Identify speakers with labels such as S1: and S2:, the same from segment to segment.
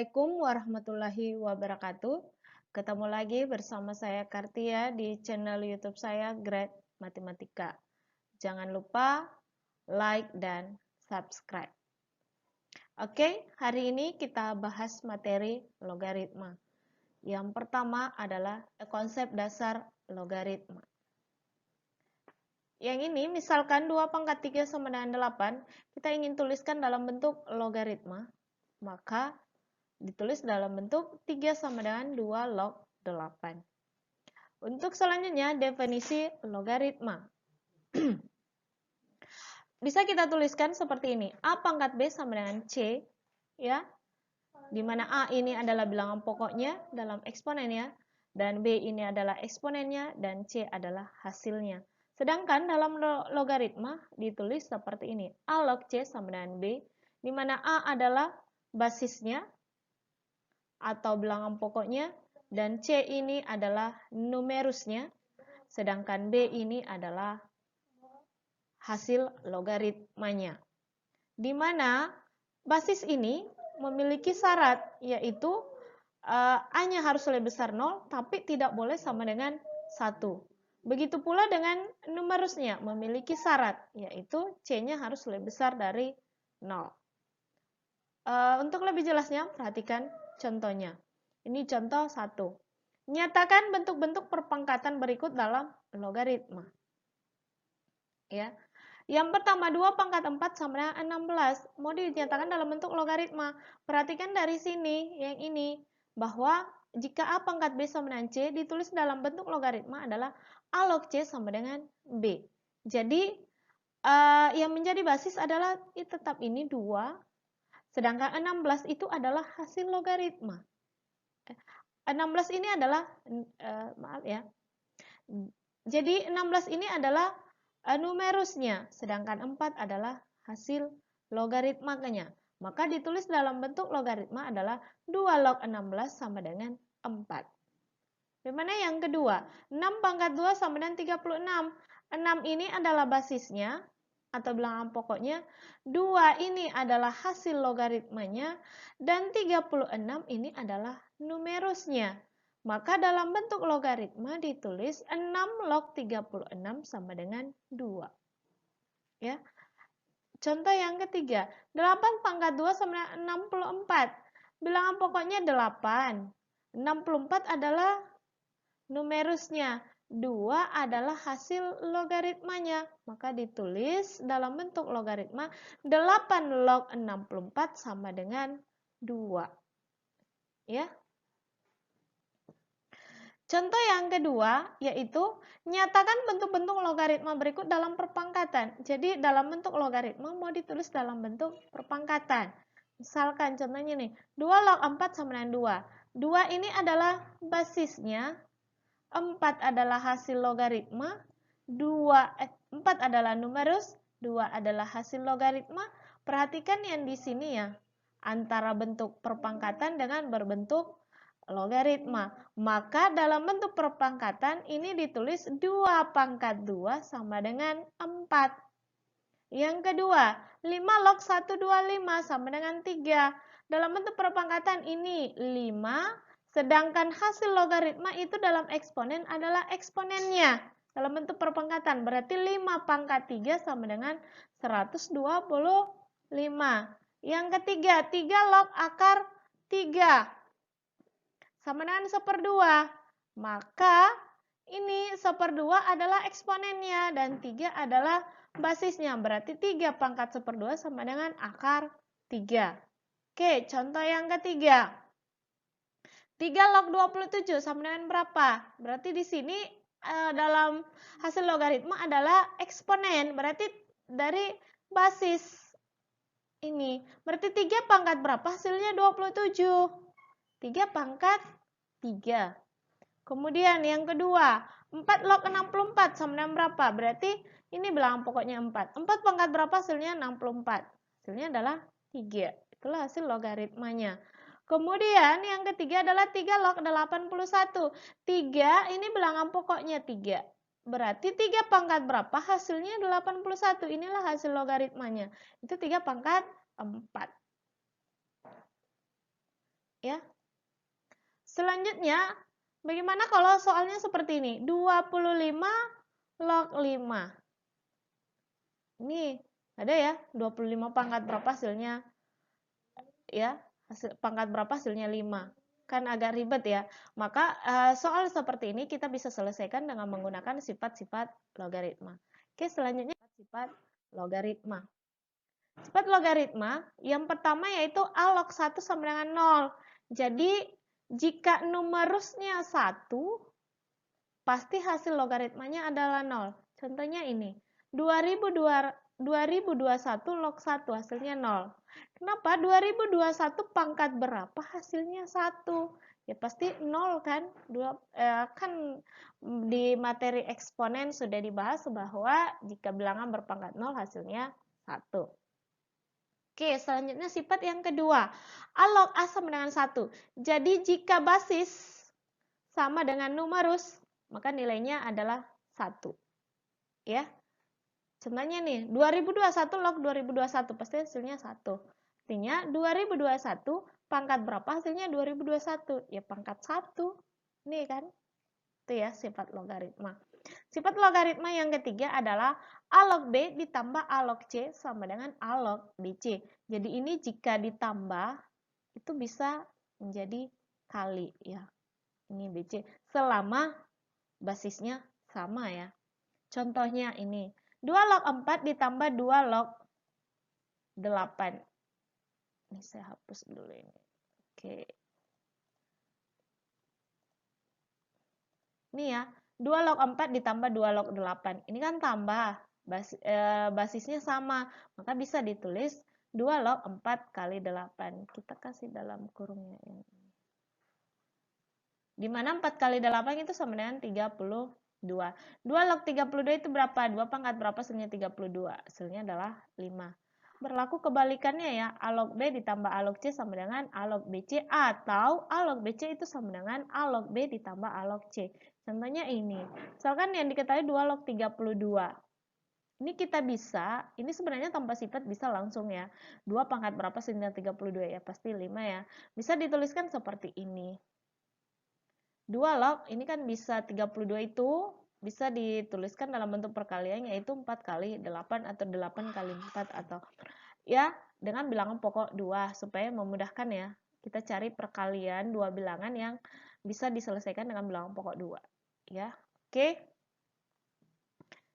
S1: Assalamualaikum warahmatullahi wabarakatuh. Ketemu lagi bersama saya Kartia di channel YouTube saya Grade Matematika. Jangan lupa like dan subscribe. Oke, hari ini kita bahas materi logaritma. Yang pertama adalah konsep dasar logaritma. Yang ini misalkan 2 pangkat 3 sama dengan 8, kita ingin tuliskan dalam bentuk logaritma, maka ditulis dalam bentuk 3 sama dengan 2 log 8. Untuk selanjutnya, definisi logaritma. Bisa kita tuliskan seperti ini. A pangkat B sama dengan C, ya. Di mana A ini adalah bilangan pokoknya dalam eksponennya, dan B ini adalah eksponennya, dan C adalah hasilnya. Sedangkan dalam logaritma ditulis seperti ini. A log C sama dengan B, di mana A adalah basisnya, atau bilangan pokoknya, dan C ini adalah numerusnya, sedangkan B ini adalah hasil logaritmanya. Di mana basis ini memiliki syarat, yaitu A-nya harus lebih besar 0, tapi tidak boleh sama dengan 1. Begitu pula dengan numerusnya, memiliki syarat, yaitu C-nya harus lebih besar dari 0. Untuk lebih jelasnya, perhatikan contohnya. Ini contoh 1. Nyatakan bentuk-bentuk perpangkatan berikut dalam logaritma. Ya. Yang pertama, 2 pangkat 4 sama dengan 16. Mau dinyatakan dalam bentuk logaritma. Perhatikan dari sini, yang ini. Bahwa jika A pangkat B sama dengan C, ditulis dalam bentuk logaritma adalah A log C sama dengan B. Jadi, yang menjadi basis adalah tetap ini 2. Sedangkan 16 itu adalah hasil logaritma. 16 ini adalah, maaf ya. Jadi 16 ini adalah numerusnya, sedangkan 4 adalah hasil logaritmanya. Maka ditulis dalam bentuk logaritma adalah 2 log 16 sama dengan 4. Bagaimana yang kedua? 6 pangkat 2 sama dengan 36. 6 ini adalah basisnya, atau bilangan pokoknya, 2 ini adalah hasil logaritmanya, dan 36 ini adalah numerusnya. Maka dalam bentuk logaritma ditulis 6 log 36 sama dengan 2. Ya. Contoh yang ketiga, 8 pangkat 2 sama dengan 64. Bilangan pokoknya 8. 64 adalah numerusnya. 2 adalah hasil logaritmanya, maka ditulis dalam bentuk logaritma 8 log 64 sama dengan 2. Ya. Contoh yang kedua yaitu nyatakan bentuk-bentuk logaritma berikut dalam perpangkatan. Jadi dalam bentuk logaritma mau ditulis dalam bentuk perpangkatan. Misalkan contohnya nih, 2 log 4 sama dengan 2. 2 ini adalah basisnya, 4 adalah hasil logaritma, 4 adalah numerus, 2 adalah hasil logaritma. Perhatikan yang di sini ya, antara bentuk perpangkatan dengan berbentuk logaritma. Maka dalam bentuk perpangkatan ini ditulis 2 pangkat 2 sama dengan 4. Yang kedua, 5 log 125 sama dengan 3. Dalam bentuk perpangkatan ini 5. Sedangkan hasil logaritma itu dalam eksponen adalah eksponennya. Dalam bentuk perpangkatan berarti 5 pangkat 3 sama dengan 125. Yang ketiga, 3 log akar 3 sama dengan 1/2. Maka ini 1/2 adalah eksponennya dan 3 adalah basisnya. Berarti 3 pangkat 1/2 sama dengan akar 3. Oke, contoh yang ketiga. 3 log 27 sama dengan berapa? Berarti di sini dalam hasil logaritma adalah eksponen. Berarti dari basis ini. Berarti 3 pangkat berapa? Hasilnya 27. 3 pangkat 3. Kemudian yang kedua, 4 log 64 sama dengan berapa? Berarti ini bilangan pokoknya 4. 4 pangkat berapa? Hasilnya 64. Hasilnya adalah 3. Itulah hasil logaritmanya. Kemudian yang ketiga adalah 3 log 81. 3 ini bilangan pokoknya 3. Berarti 3 pangkat berapa? Hasilnya 81. Inilah hasil logaritmanya. Itu 3 pangkat 4. Ya. Selanjutnya, bagaimana kalau soalnya seperti ini? 25 log 5. Ini ada ya, 25 pangkat berapa hasilnya? Ya, pangkat berapa hasilnya 5. Kan agak ribet ya. Maka soal seperti ini kita bisa selesaikan dengan menggunakan sifat-sifat logaritma. Oke, selanjutnya sifat logaritma. Sifat logaritma yang pertama yaitu a log 1 sama dengan 0. Jadi jika numerusnya 1, pasti hasil logaritmanya adalah 0. Contohnya ini, 2021 log 1 hasilnya 0. Kenapa? 2021 pangkat berapa hasilnya 1? Ya pasti 0 kan? Kan di materi eksponen sudah dibahas bahwa jika bilangan berpangkat 0 hasilnya 1. Oke, selanjutnya sifat yang kedua. A log A sama dengan 1. Jadi jika basis sama dengan numerus, maka nilainya adalah 1. Ya. Contohnya nih, 2021 log 2021 pasti hasilnya 1. Artinya 2021 pangkat berapa hasilnya 2021? Ya pangkat 1. Nih kan. Itu ya sifat logaritma. Sifat logaritma yang ketiga adalah A log B ditambah A log C sama dengan A log BC. Jadi ini jika ditambah itu bisa menjadi kali ya. Ini BC selama basisnya sama ya. Contohnya ini, 2 log 4 ditambah 2 log 8. Ini saya hapus dulu ini. Oke. Ini ya, 2 log 4 ditambah 2 log 8. Ini kan tambah, basisnya sama. Maka bisa ditulis 2 log 4 kali 8. Kita kasih dalam kurungnya ini. Dimana 4 kali 8 itu sama dengan 32. 2 log 32 itu berapa? 2 pangkat berapa hasilnya 32? Hasilnya adalah 5. Berlaku kebalikannya ya, A log B ditambah A log C sama dengan A log BC, atau A log BC itu sama dengan A log B ditambah A log C. Contohnya ini, misalkan yang diketahui 2 log 32. Ini kita bisa, ini sebenarnya tanpa sifat bisa langsung ya. 2 pangkat berapa hasilnya 32? Ya pasti 5 ya. Bisa dituliskan seperti ini. 2 log, ini kan bisa 32 itu bisa dituliskan dalam bentuk perkalian yaitu 4 kali 8 atau 8 kali 4 atau ya dengan bilangan pokok 2 supaya memudahkan ya. Kita cari perkalian dua bilangan yang bisa diselesaikan dengan bilangan pokok 2 ya. Oke.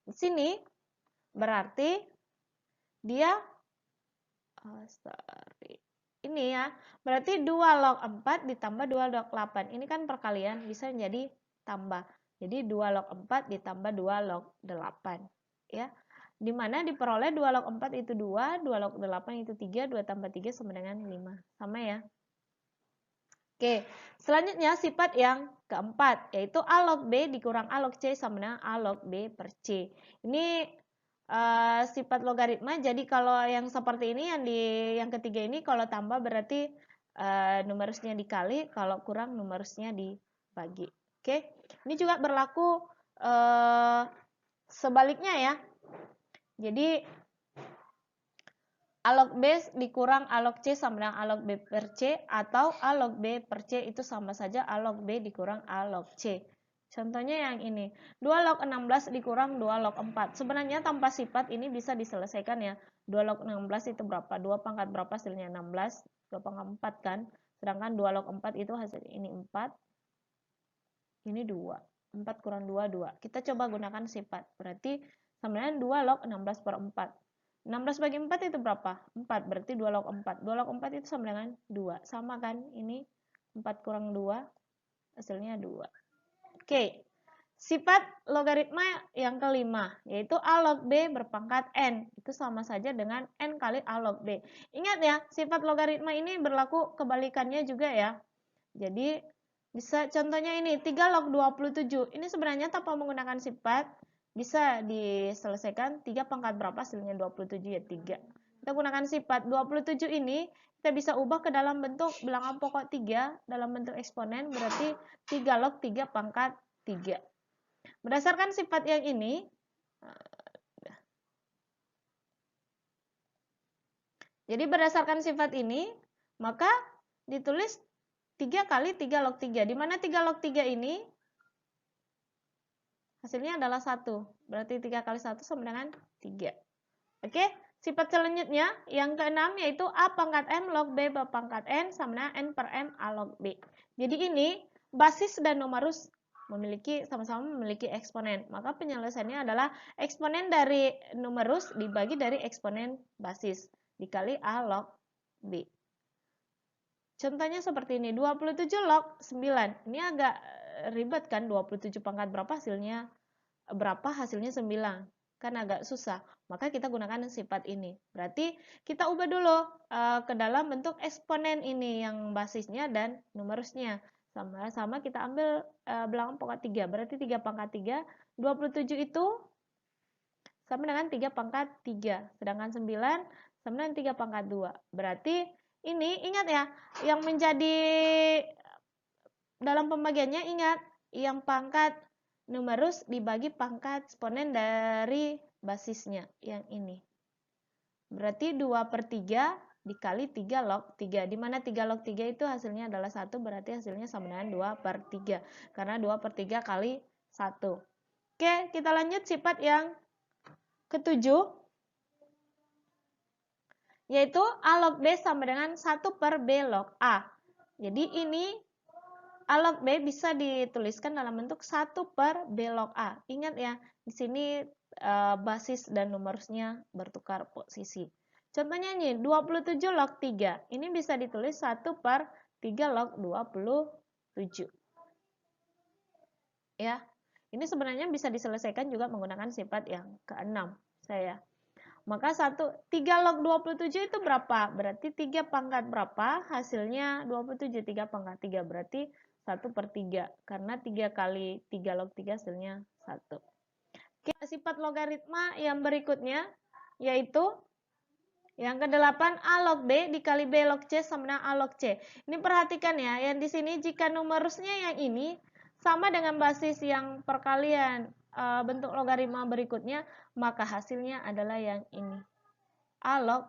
S1: Di sini berarti dia ini ya, berarti 2 log 4 ditambah 2 log 8. Ini kan perkalian, bisa menjadi tambah. Jadi 2 log 4 ditambah 2 log 8. Ya. Dimana diperoleh 2 log 4 itu 2, 2 log 8 itu 3, 2 tambah 3 sama dengan 5. Sama ya. Oke, selanjutnya sifat yang keempat, yaitu A log B dikurang A log C sama dengan A log B per C. Ini sifat logaritma, jadi kalau yang seperti ini yang ketiga ini kalau tambah berarti numerusnya dikali, kalau kurang numerusnya dibagi. Oke, ini juga berlaku sebaliknya ya. Jadi A log B dikurang A log C sama dengan A log B per C, atau A log B per C itu sama saja A log B dikurang A log C. Contohnya yang ini, 2 log 16 dikurang 2 log 4. Sebenarnya tanpa sifat ini bisa diselesaikan ya. 2 log 16 itu berapa? 2 pangkat berapa hasilnya? 16. 2 pangkat 4 kan? Sedangkan 2 log 4 itu hasilnya ini 4. Ini 2. 4 kurang 2, 2. Kita coba gunakan sifat. Berarti sama dengan 2 log 16 per 4. 16 bagi 4 itu berapa? 4. Berarti 2 log 4. 2 log 4 itu sama dengan 2. Sama kan? Ini 4 kurang 2. Hasilnya 2. Oke. Sifat logaritma yang kelima, yaitu A log B berpangkat N. Itu sama saja dengan N kali A log B. Ingat ya, sifat logaritma ini berlaku kebalikannya juga ya. Jadi, bisa contohnya ini, 3 log 27. Ini sebenarnya tanpa menggunakan sifat, bisa diselesaikan 3 pangkat berapa hasilnya 27 ya 3. Kita gunakan sifat 27 ini kita bisa ubah ke dalam bentuk bilangan pokok 3 dalam bentuk eksponen, berarti 3 log 3 pangkat 3. Berdasarkan sifat yang ini, jadi berdasarkan sifat ini, maka ditulis 3 kali 3 log 3. Di mana 3 log 3 ini hasilnya adalah 1. Berarti 3 kali 1 sama dengan 3. Oke, sifat selanjutnya yang keenam yaitu A pangkat M log B berpangkat N sama dengan N per M A log B. Jadi ini basis dan numerus sama-sama memiliki eksponen. Maka penyelesaiannya adalah eksponen dari numerus dibagi dari eksponen basis dikali A log B. Contohnya seperti ini, 27 log 9. Ini agak ribet kan, 27 pangkat berapa hasilnya 9. Kan agak susah. Maka kita gunakan sifat ini. Berarti kita ubah dulu ke dalam bentuk eksponen ini yang basisnya dan numerusnya. Sama-sama kita ambil bilangan pangkat 3. Berarti 3 pangkat 3. 27 itu sama dengan 3 pangkat 3. Sedangkan 9 sama dengan 3 pangkat 2. Berarti ini ingat ya, yang menjadi dalam pembagiannya ingat, yang pangkat numerus dibagi pangkat eksponen dari basisnya, yang ini. Berarti 2 per 3 dikali 3 log 3. Di mana 3 log 3 itu hasilnya adalah 1, berarti hasilnya sama dengan 2 per 3. Karena 2 per 3 kali 1. Oke, kita lanjut sifat yang ketujuh. Yaitu A log B sama dengan 1 per B log A. Jadi ini A log B bisa dituliskan dalam bentuk 1 per B log A. Ingat ya, di sini basis dan numerusnya bertukar posisi. Contohnya ini, 27 log 3. Ini bisa ditulis 1 per 3 log 27. Ya, ini sebenarnya bisa diselesaikan juga menggunakan sifat yang keenam saya. Maka 3 log 27 itu berapa? Berarti 3 pangkat berapa? Hasilnya 27. 3 pangkat 3 berarti 1 per 3. Karena 3 kali 3 log 3 hasilnya 1. Oke, sifat logaritma yang berikutnya yaitu yang ke-8 A log B dikali B log C sama dengan A log C. Ini perhatikan ya, yang di sini jika numerusnya yang ini sama dengan basis yang perkalian bentuk logaritma berikutnya, maka hasilnya adalah yang ini. A log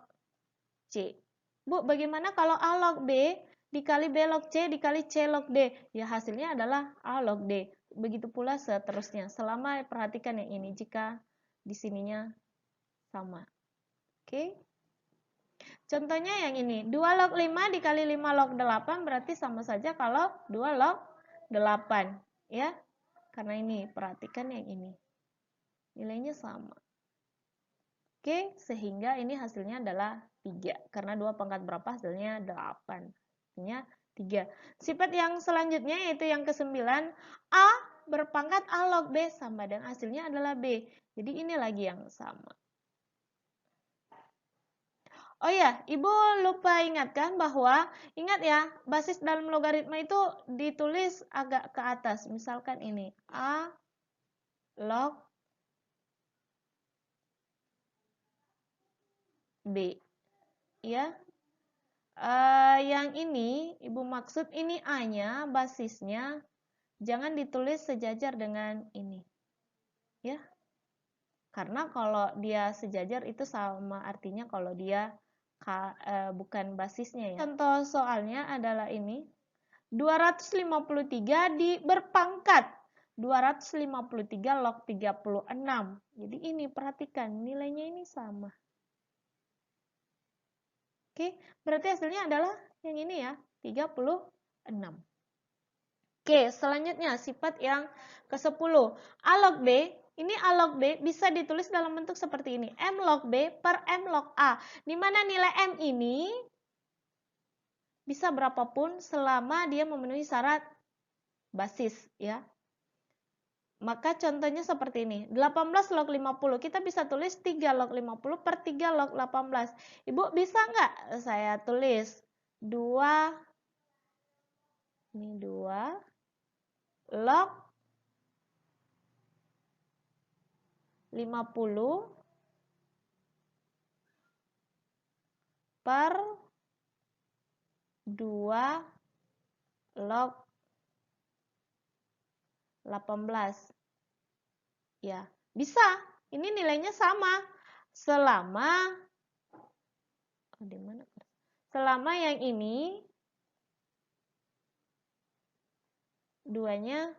S1: C. Bu, bagaimana kalau A log B dikali B log C dikali C log D? Ya, hasilnya adalah A log D. Begitu pula seterusnya. Selama perhatikan yang ini, jika di sininya sama. Oke. Contohnya yang ini. 2 log 5 dikali 5 log 8 berarti sama saja kalau 2 log 8. Ya. Karena ini, perhatikan yang ini. Nilainya sama. Oke, sehingga ini hasilnya adalah 3. Karena 2 pangkat berapa hasilnya 8. Hasilnya 3. Sifat yang selanjutnya yaitu yang ke-9. A berpangkat A log B sama dan hasilnya adalah B. Jadi ini lagi yang sama. Oh ya, Ibu lupa ingatkan bahwa, ingat ya, basis dalam logaritma itu ditulis agak ke atas. Misalkan ini, A log B. Ya, yang ini, Ibu maksud ini A-nya, basisnya, jangan ditulis sejajar dengan ini. Ya, karena kalau dia sejajar itu sama artinya kalau dia bukan basisnya ya. Contoh soalnya adalah ini. 253 berpangkat 253 log 36. Jadi ini perhatikan nilainya ini sama. Oke, berarti hasilnya adalah yang ini ya, 36. Oke, selanjutnya sifat yang ke-10. A log B. Ini A log B bisa ditulis dalam bentuk seperti ini. M log B per M log A. Di mana nilai M ini bisa berapapun selama dia memenuhi syarat basis. Ya. Maka contohnya seperti ini. 18 log 50. Kita bisa tulis 3 log 50 per 3 log 18. Ibu bisa nggak saya tulis 2. Ini 2 log 50 per 2 log 18. Ya, bisa. Ini nilainya sama. Selama yang ini duanya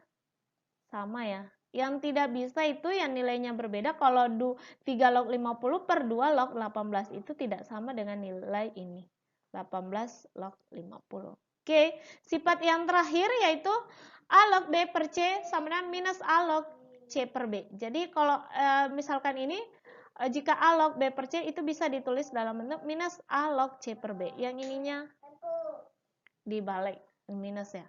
S1: sama ya. Yang tidak bisa itu yang nilainya berbeda. Kalau 3 log 50 per 2 log 18 itu tidak sama dengan nilai ini. 18 log 50. Oke, sifat yang terakhir yaitu A log B per C sama dengan minus A log C per B. Jadi kalau misalkan ini, jika A log B per C itu bisa ditulis dalam bentuk minus A log C per B. Yang ininya dibalik, minus ya.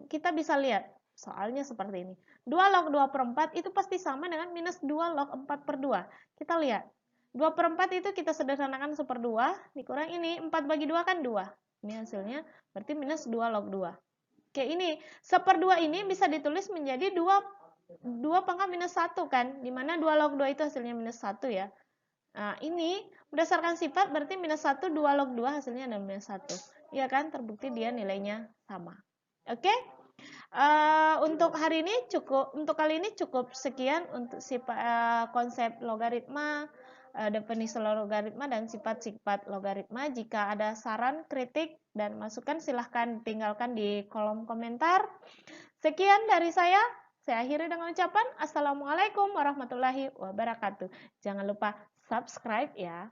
S1: Kita bisa lihat, soalnya seperti ini. 2 log 2 per 4 itu pasti sama dengan minus 2 log 4 per 2. Kita lihat. 2 per 4 itu kita sederhanakan 1/2, dikurang ini, 4 bagi 2 kan 2. Ini hasilnya berarti minus 2 log 2. Oke, ini 1/2 ini bisa ditulis menjadi 2 pangkat minus 1 kan, dimana 2 log 2 itu hasilnya minus 1 ya. Nah, ini berdasarkan sifat berarti minus 1, 2 log 2 hasilnya adalah minus 1. Iya kan, terbukti dia nilainya sama. Oke? Untuk hari ini untuk kali ini cukup sekian untuk konsep logaritma, definisi logaritma dan sifat-sifat logaritma. Jika ada saran, kritik, dan masukan silahkan tinggalkan di kolom komentar. Sekian dari saya akhiri dengan ucapan Assalamualaikum warahmatullahi wabarakatuh. Jangan lupa subscribe ya.